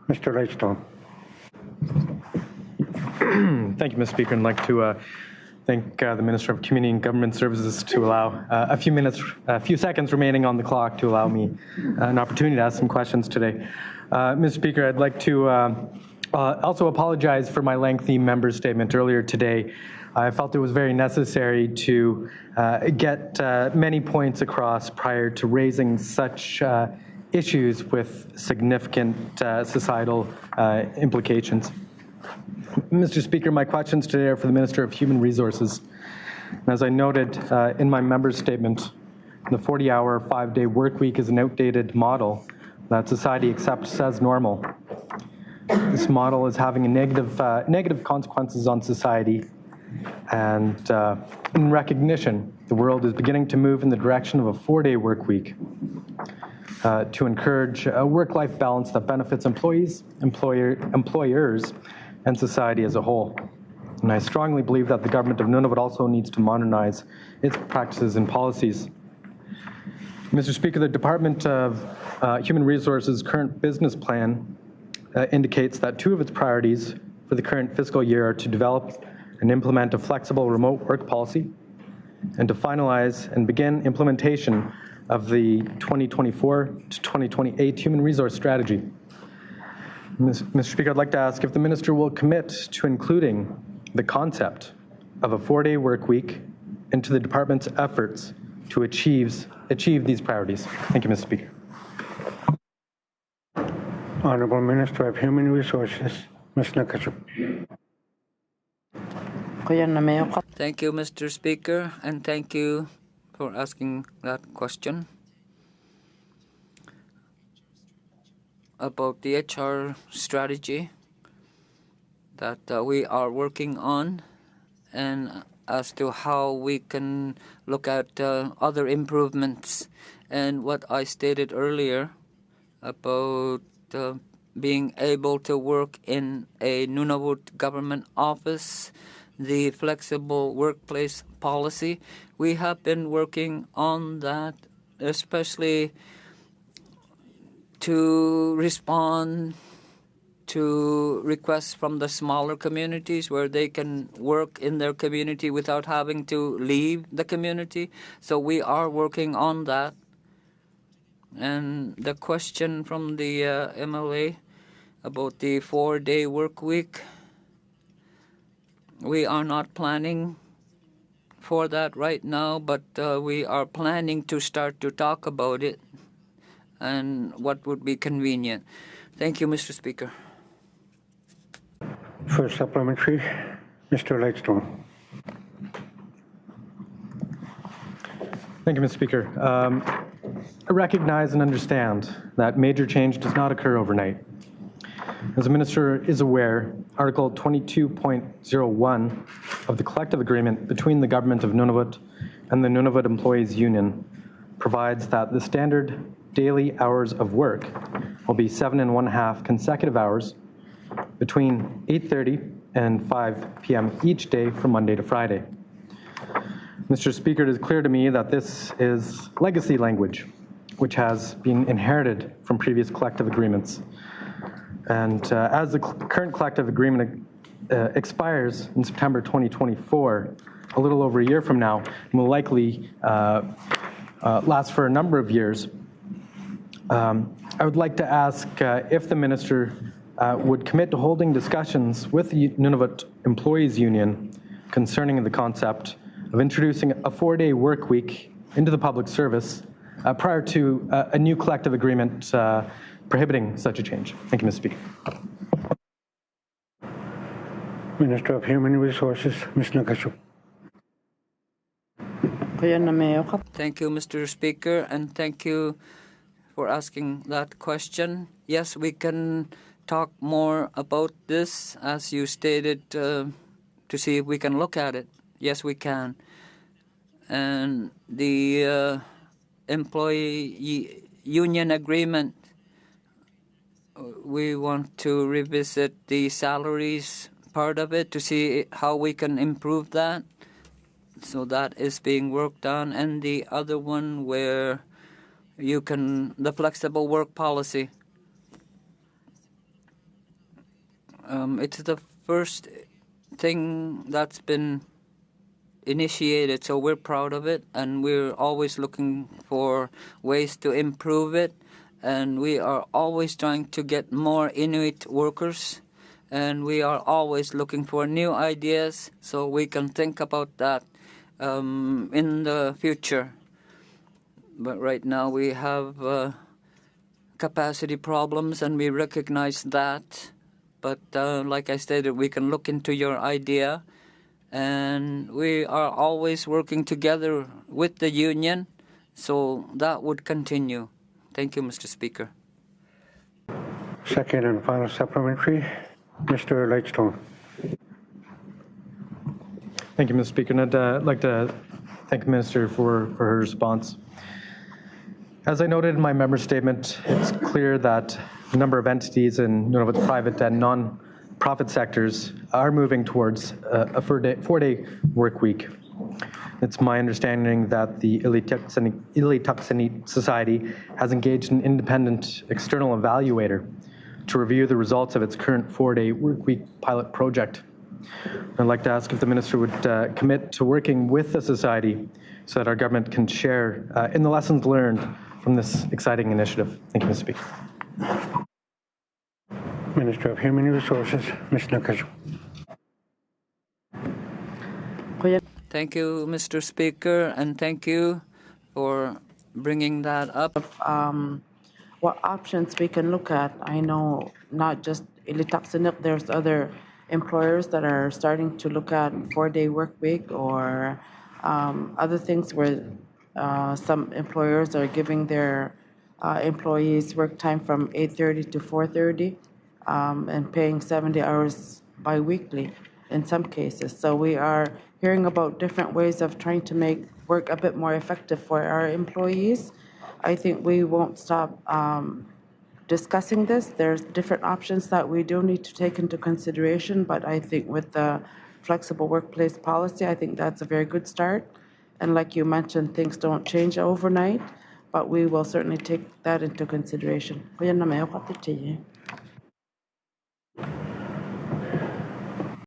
Mr. Lightstone. Thank you, Mr. Speaker. I'd like to thank the Minister of Community and Government Services to allow a few seconds remaining on the clock to allow me an opportunity to ask some questions today. Mr. Speaker, I'd like to also apologize for my lengthy member statement earlier today. I felt it was very necessary to get many points across prior to raising such issues with significant societal implications. Mr. Speaker, my questions today are for the Minister of Human Resources. As I noted in my member's statement, the 40-hour, 5-day work week is an outdated model that society accepts as normal. This model is having a negative consequences on society, and in recognition, the world is beginning to move in the direction of a 4-day work week to encourage a work-life balance that benefits employees, employers, and society as a whole. And I strongly believe that the government of Nunavut also needs to modernize its practices and policies. Mr. Speaker, the Department of Human Resources' current business plan indicates that 2 of its priorities for the current fiscal year are to develop and implement a flexible remote work policy and to finalize and begin implementation of the 2024 to 2028 Human Resource Strategy. Mr. Speaker, I'd like to ask if the Minister will commit to including the concept of a 4-day work week into the Department's efforts to achieve these priorities. Thank you, Mr. Speaker. Honourable Minister of Human Resources, Ms. Nakachuk. Thank you, Mr. Speaker, and thank you for asking that question. About the HR strategy that we are working on, and as to how we can look at other improvements, and what I stated earlier about being able to work in a Nunavut government office, the flexible workplace policy. We have been working on that, especially to respond to requests from the smaller communities where they can work in their community without having to leave the community. So we are working on that. And the question from the MLA about the 4-day work week, we are not planning for that right now, but we are planning to start to talk about it and what would be convenient. Thank you, Mr. Speaker. For supplementary, Mr. Lightstone. Thank you, Mr. Speaker. I recognize and understand that major change does not occur overnight. As the Minister is aware, Article 22.01 of the collective agreement between the Government of Nunavut and the Nunavut Employees Union provides that the standard daily hours of work will be 7.5 consecutive hours between 8:30 and 5 p.m. each day from Monday to Friday. Mr. Speaker, it is clear to me that this is legacy language, which has been inherited from previous collective agreements. And as the current collective agreement expires in September 2024, a little over a year from now, and will likely last for a number of years, I would like to ask if the Minister would commit to holding discussions with the Nunavut Employees Union concerning the concept of introducing a 4-day work week into the public service prior to a new collective agreement prohibiting such a change. Thank you, Mr. Speaker. Minister of Human Resources, Ms. Nakachuk. Thank you, Mr. Speaker, and thank you for asking that question. Yes, we can talk more about this, as you stated, to see if we can look at it. Yes, we can. And the employee union agreement, we want to revisit the salaries part of it to see how we can improve that. So that is being worked on. And the other one where the flexible work policy. It's the first thing that's been initiated, so we're proud of it, and we're always looking for ways to improve it, and we are always trying to get more Inuit workers, and we are always looking for new ideas so we can think about that in the future. But right now we have capacity problems, and we recognize that. But like I stated, we can look into your idea, and we are always working together with the union, so that would continue. Thank you, Mr. Speaker. Second and final supplementary, Mr. Lightstone. Thank you, Mr. Speaker. And I'd like to thank the Minister for her response. As I noted in my member statement, it's clear that a number of entities in Nunavut's private and non-profit sectors are moving towards a four-day work week. It's my understanding that the Inuit Society has engaged an independent external evaluator to review the results of its current four-day work week pilot project. I'd like to ask if the Minister would commit to working with the Society so that our government can share in the lessons learned from this exciting initiative. Thank you, Mr. Speaker. Minister of Human Resources, Ms. Nakajo. Thank you, Mr. Speaker, and thank you for bringing that up. What options we can look at. I know not just Ilitaksinik, there's other employers that are starting to look at four-day work week or other things where some employers are giving their employees work time from 8:30 to 4:30 and paying 70 hours biweekly in some cases. So we are hearing about different ways of trying to make work a bit more effective for our employees. I think we won't stop discussing this. There's different options that we do need to take into consideration, but I think with the flexible workplace policy, I think that's a very good start. And like you mentioned, things don't change overnight, but we will certainly take that into consideration.